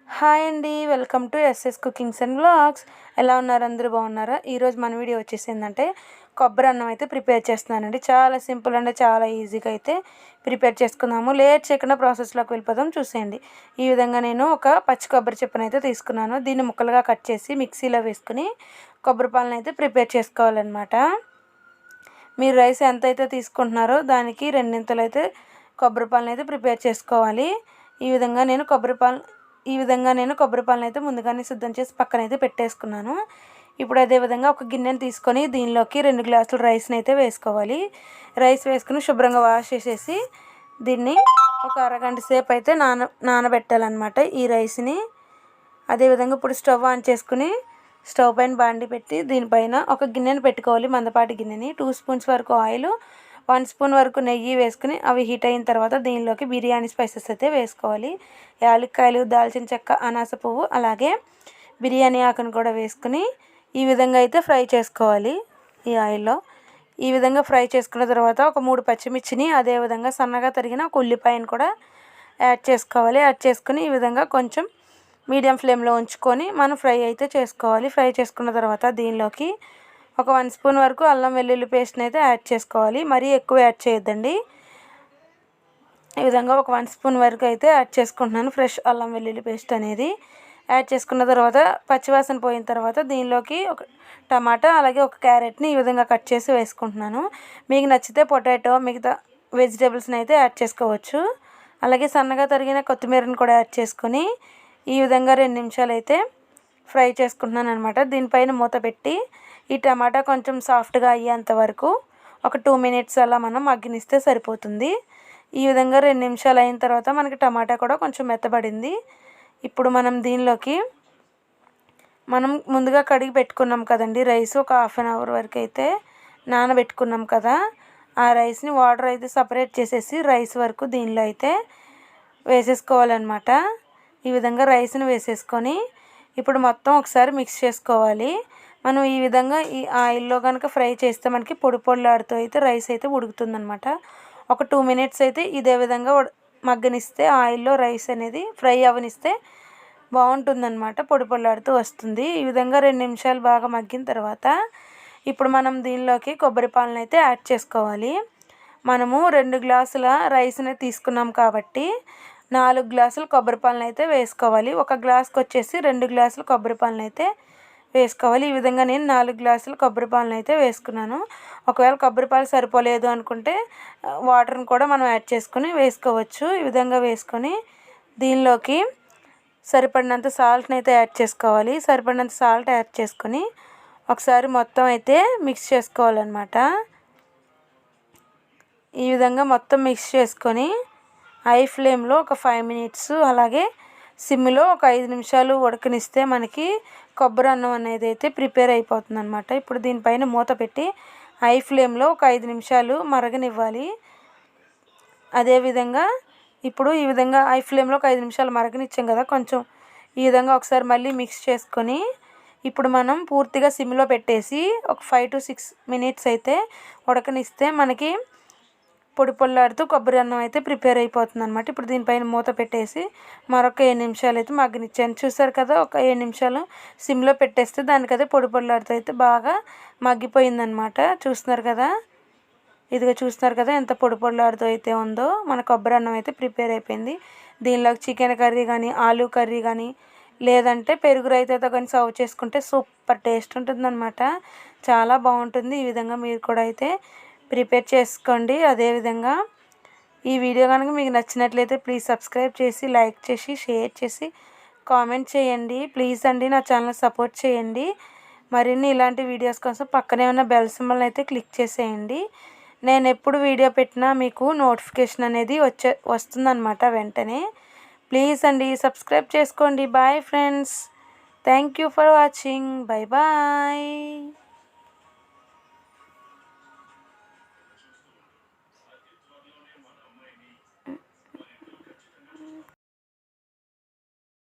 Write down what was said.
Hi అండి, welcome to SS cookings and vlogs. ఎలా ఉన్నారు? అందరూ బాగున్నారా? ఈరోజు మన వీడియో వచ్చేసి ఏంటంటే కొబ్బరి అన్నం అయితే ప్రిపేర్ చేస్తున్నానండి. చాలా సింపుల్ అండి, చాలా ఈజీగా అయితే ప్రిపేర్ చేసుకుందాము. లేట్ చేయకుండా ప్రాసెస్లోకి వెళ్ళిపోదాం. చూసేయండి. ఈ విధంగా నేను ఒక పచ్చి కొబ్బరి చిప్పను అయితే తీసుకున్నాను. దీన్ని ముక్కలుగా కట్ చేసి మిక్సీలో వేసుకుని కొబ్బరి పాలను అయితే ప్రిపేర్ చేసుకోవాలన్నమాట. మీరు రైస్ ఎంత అయితే తీసుకుంటున్నారో దానికి రెండింతలు అయితే కొబ్బరి పాలను అయితే ప్రిపేర్ చేసుకోవాలి. ఈ విధంగా నేను కొబ్బరి పాలను అయితే ముందుగానే సిద్ధం చేసి పక్కనైతే పెట్టేసుకున్నాను. ఇప్పుడు అదేవిధంగా ఒక గిన్నెను తీసుకొని దీనిలోకి 2 గ్లాసుల రైస్ని అయితే వేసుకోవాలి. రైస్ వేసుకుని శుభ్రంగా వాష్ చేసేసి దీన్ని ఒక అరగంట సేపు అయితే నానబెట్టాలన్నమాట ఈ రైస్ని. అదేవిధంగా ఇప్పుడు స్టవ్ ఆన్ చేసుకుని స్టవ్ పైన బాండి పెట్టి దీనిపైన ఒక గిన్నెను పెట్టుకోవాలి, మందపాటి గిన్నెని. 2 స్పూన్స్ వరకు ఆయిల్, 1 స్పూన్ వరకు నెయ్యి వేసుకుని అవి హీట్ అయిన తర్వాత దీనిలోకి బిర్యానీ స్పైసెస్ అయితే వేసుకోవాలి. యాలక్కాయలు, దాల్చిన చెక్క, అనాస పువ్వు, అలాగే బిర్యానీ ఆకును కూడా వేసుకుని ఈ విధంగా అయితే ఫ్రై చేసుకోవాలి ఈ ఆయిల్లో. ఈ విధంగా ఫ్రై చేసుకున్న తర్వాత ఒక 3 పచ్చిమిర్చిని, అదేవిధంగా సన్నగా తరిగిన ఒక ఉల్లిపాయను కూడా యాడ్ చేసుకోవాలి. యాడ్ చేసుకుని ఈ విధంగా కొంచెం మీడియం ఫ్లేమ్లో ఉంచుకొని మనం ఫ్రై అయితే చేసుకోవాలి. ఫ్రై చేసుకున్న తర్వాత దీనిలోకి ఒక 1 స్పూన్ వరకు అల్లం వెల్లుల్లి పేస్ట్ని అయితే యాడ్ చేసుకోవాలి. మరీ ఎక్కువ యాడ్ చేయొద్దండి. ఈ విధంగా ఒక 1 స్పూన్ వరకు అయితే యాడ్ చేసుకుంటున్నాను ఫ్రెష్ అల్లం వెల్లుల్లి పేస్ట్ అనేది. యాడ్ చేసుకున్న తర్వాత పచ్చివాసన పోయిన తర్వాత దీనిలోకి ఒక టమాటా, అలాగే ఒక క్యారెట్ని ఈ విధంగా కట్ చేసి వేసుకుంటున్నాను. మీకు నచ్చితే పొటాటో, మిగతా వెజిటేబుల్స్ని అయితే యాడ్ చేసుకోవచ్చు. అలాగే సన్నగా తరిగిన కొత్తిమీరని కూడా యాడ్ చేసుకొని ఈ విధంగా 2 నిమిషాలు అయితే ఫ్రై చేసుకుంటున్నాను అనమాట. దీనిపైన మూత పెట్టి ఈ టమాటా కొంచెం సాఫ్ట్గా అయ్యేంత వరకు ఒక 2 మినిట్స్ అలా మనం మగ్గనిస్తే సరిపోతుంది. ఈ విధంగా 2 నిమిషాలు అయిన తర్వాత మనకి టమాటా కూడా కొంచెం మెత్తబడింది. ఇప్పుడు మనం దీనిలోకి మనం ముందుగా కడిగి పెట్టుకున్నాం కదండి రైస్, ఒక 1/2 అవర్ వరకు అయితే నానబెట్టుకున్నాం కదా. ఆ రైస్ని వాటర్ అయితే సపరేట్ చేసేసి రైస్ వరకు దీనిలో అయితే వేసేసుకోవాలన్నమాట. ఈ విధంగా రైస్ని వేసేసుకొని ఇప్పుడు మొత్తం ఒకసారి మిక్స్ చేసుకోవాలి. మనం ఈ విధంగా ఈ ఆయిల్లో కనుక ఫ్రై చేస్తే మనకి పొడి పొడిలాడుతూ అయితే రైస్ అయితే ఉడుకుతుందనమాట. ఒక 2 మినిట్స్ అయితే ఇదే విధంగా మగ్గనిస్తే ఆయిల్లో రైస్ అనేది ఫ్రై అవనిస్తే బాగుంటుందన్నమాట, పొడి పొడిలాడుతూ వస్తుంది. ఈ విధంగా 2 నిమిషాలు బాగా మగ్గిన తర్వాత ఇప్పుడు మనం దీనిలోకి కొబ్బరి పాలను అయితే యాడ్ చేసుకోవాలి. మనము 2 గ్లాసుల రైస్ని తీసుకున్నాం కాబట్టి 4 గ్లాసులు కొబ్బరి పాలను అయితే వేసుకోవాలి. ఒక గ్లాస్కి వచ్చేసి 2 గ్లాసులు కొబ్బరి పాలను అయితే వేసుకోవాలి. ఈ విధంగా నేను 4 గ్లాసులు కొబ్బరి పాలను అయితే వేసుకున్నాను. ఒకవేళ కొబ్బరి పాలు సరిపోలేదు అనుకుంటే వాటర్ని కూడా మనం యాడ్ చేసుకొని వేసుకోవచ్చు. ఈ విధంగా వేసుకొని దీనిలోకి సరిపడినంత సాల్ట్ని అయితే యాడ్ చేసుకోవాలి. సరిపడినంత సాల్ట్ యాడ్ చేసుకొని ఒకసారి మొత్తం అయితే మిక్స్ చేసుకోవాలన్నమాట. ఈ విధంగా మొత్తం మిక్స్ చేసుకొని హై ఫ్లేమ్లో ఒక 5 మినిట్స్, అలాగే సిమ్లో ఒక 5 నిమిషాలు ఉడకనిస్తే మనకి కొబ్బరి అన్నం అనేది అయితే ప్రిపేర్ అయిపోతుంది అనమాట. ఇప్పుడు దీనిపైన మూత పెట్టి హై ఫ్లేమ్లో ఒక 5 నిమిషాలు మరగనివ్వాలి. అదేవిధంగా ఇప్పుడు ఈ విధంగా హై ఫ్లేమ్లో ఒక 5 నిమిషాలు మరగనిచ్చాం కదా, కొంచెం ఈ విధంగా ఒకసారి మళ్ళీ మిక్స్ చేసుకొని ఇప్పుడు మనం పూర్తిగా సిమ్లో పెట్టేసి ఒక 5 to 6 మినిట్స్ అయితే ఉడకనిస్తే మనకి పొడి పొల్లాడుతూ కొబ్బరి అన్నం అయితే ప్రిపేర్ అయిపోతుంది అనమాట. ఇప్పుడు దీనిపైన మూత పెట్టేసి మరొక 7 నిమిషాలు అయితే మగ్గనిచ్చాను. చూసారు కదా, ఒక 7 నిమిషాలు సిమ్లో పెట్టేస్తే దానికైతే పొడి పొల్లాడుతూ అయితే బాగా మగ్గిపోయిందనమాట. చూస్తున్నారు కదా, ఇదిగా చూస్తున్నారు కదా ఎంత పొడి పొల్లాడుతూ అయితే ఉందో. మన కొబ్బరి అన్నం అయితే ప్రిపేర్ అయిపోయింది. దీనిలోకి చికెన్ కర్రీ కానీ, ఆలూ కర్రీ కానీ, లేదంటే పెరుగు రైతాతో కానీ సర్వ్ చేసుకుంటే సూపర్ టేస్ట్ ఉంటుందన్నమాట. చాలా బాగుంటుంది. ఈ విధంగా మీరు కూడా అయితే ప్రిపేర్ చేసుకోండి. అదేవిధంగా ఈ వీడియో కనుక మీకు నచ్చినట్లయితే ప్లీజ్ సబ్స్క్రైబ్ చేసి, లైక్ చేసి, షేర్ చేసి, కామెంట్ చేయండి. ప్లీజ్ అండి, నా ఛానల్ సపోర్ట్ చేయండి. మరిన్ని ఇలాంటి వీడియోస్ కోసం పక్కనే ఉన్న బెల్ సింబల్ని అయితే క్లిక్ చేసేయండి. నేను ఎప్పుడు వీడియో పెట్టినా మీకు నోటిఫికేషన్ అనేది వస్తుందన్నమాట వెంటనే. ప్లీజ్ అండి, సబ్స్క్రైబ్ చేసుకోండి. Bye friends, thank you for watching. Bye bye.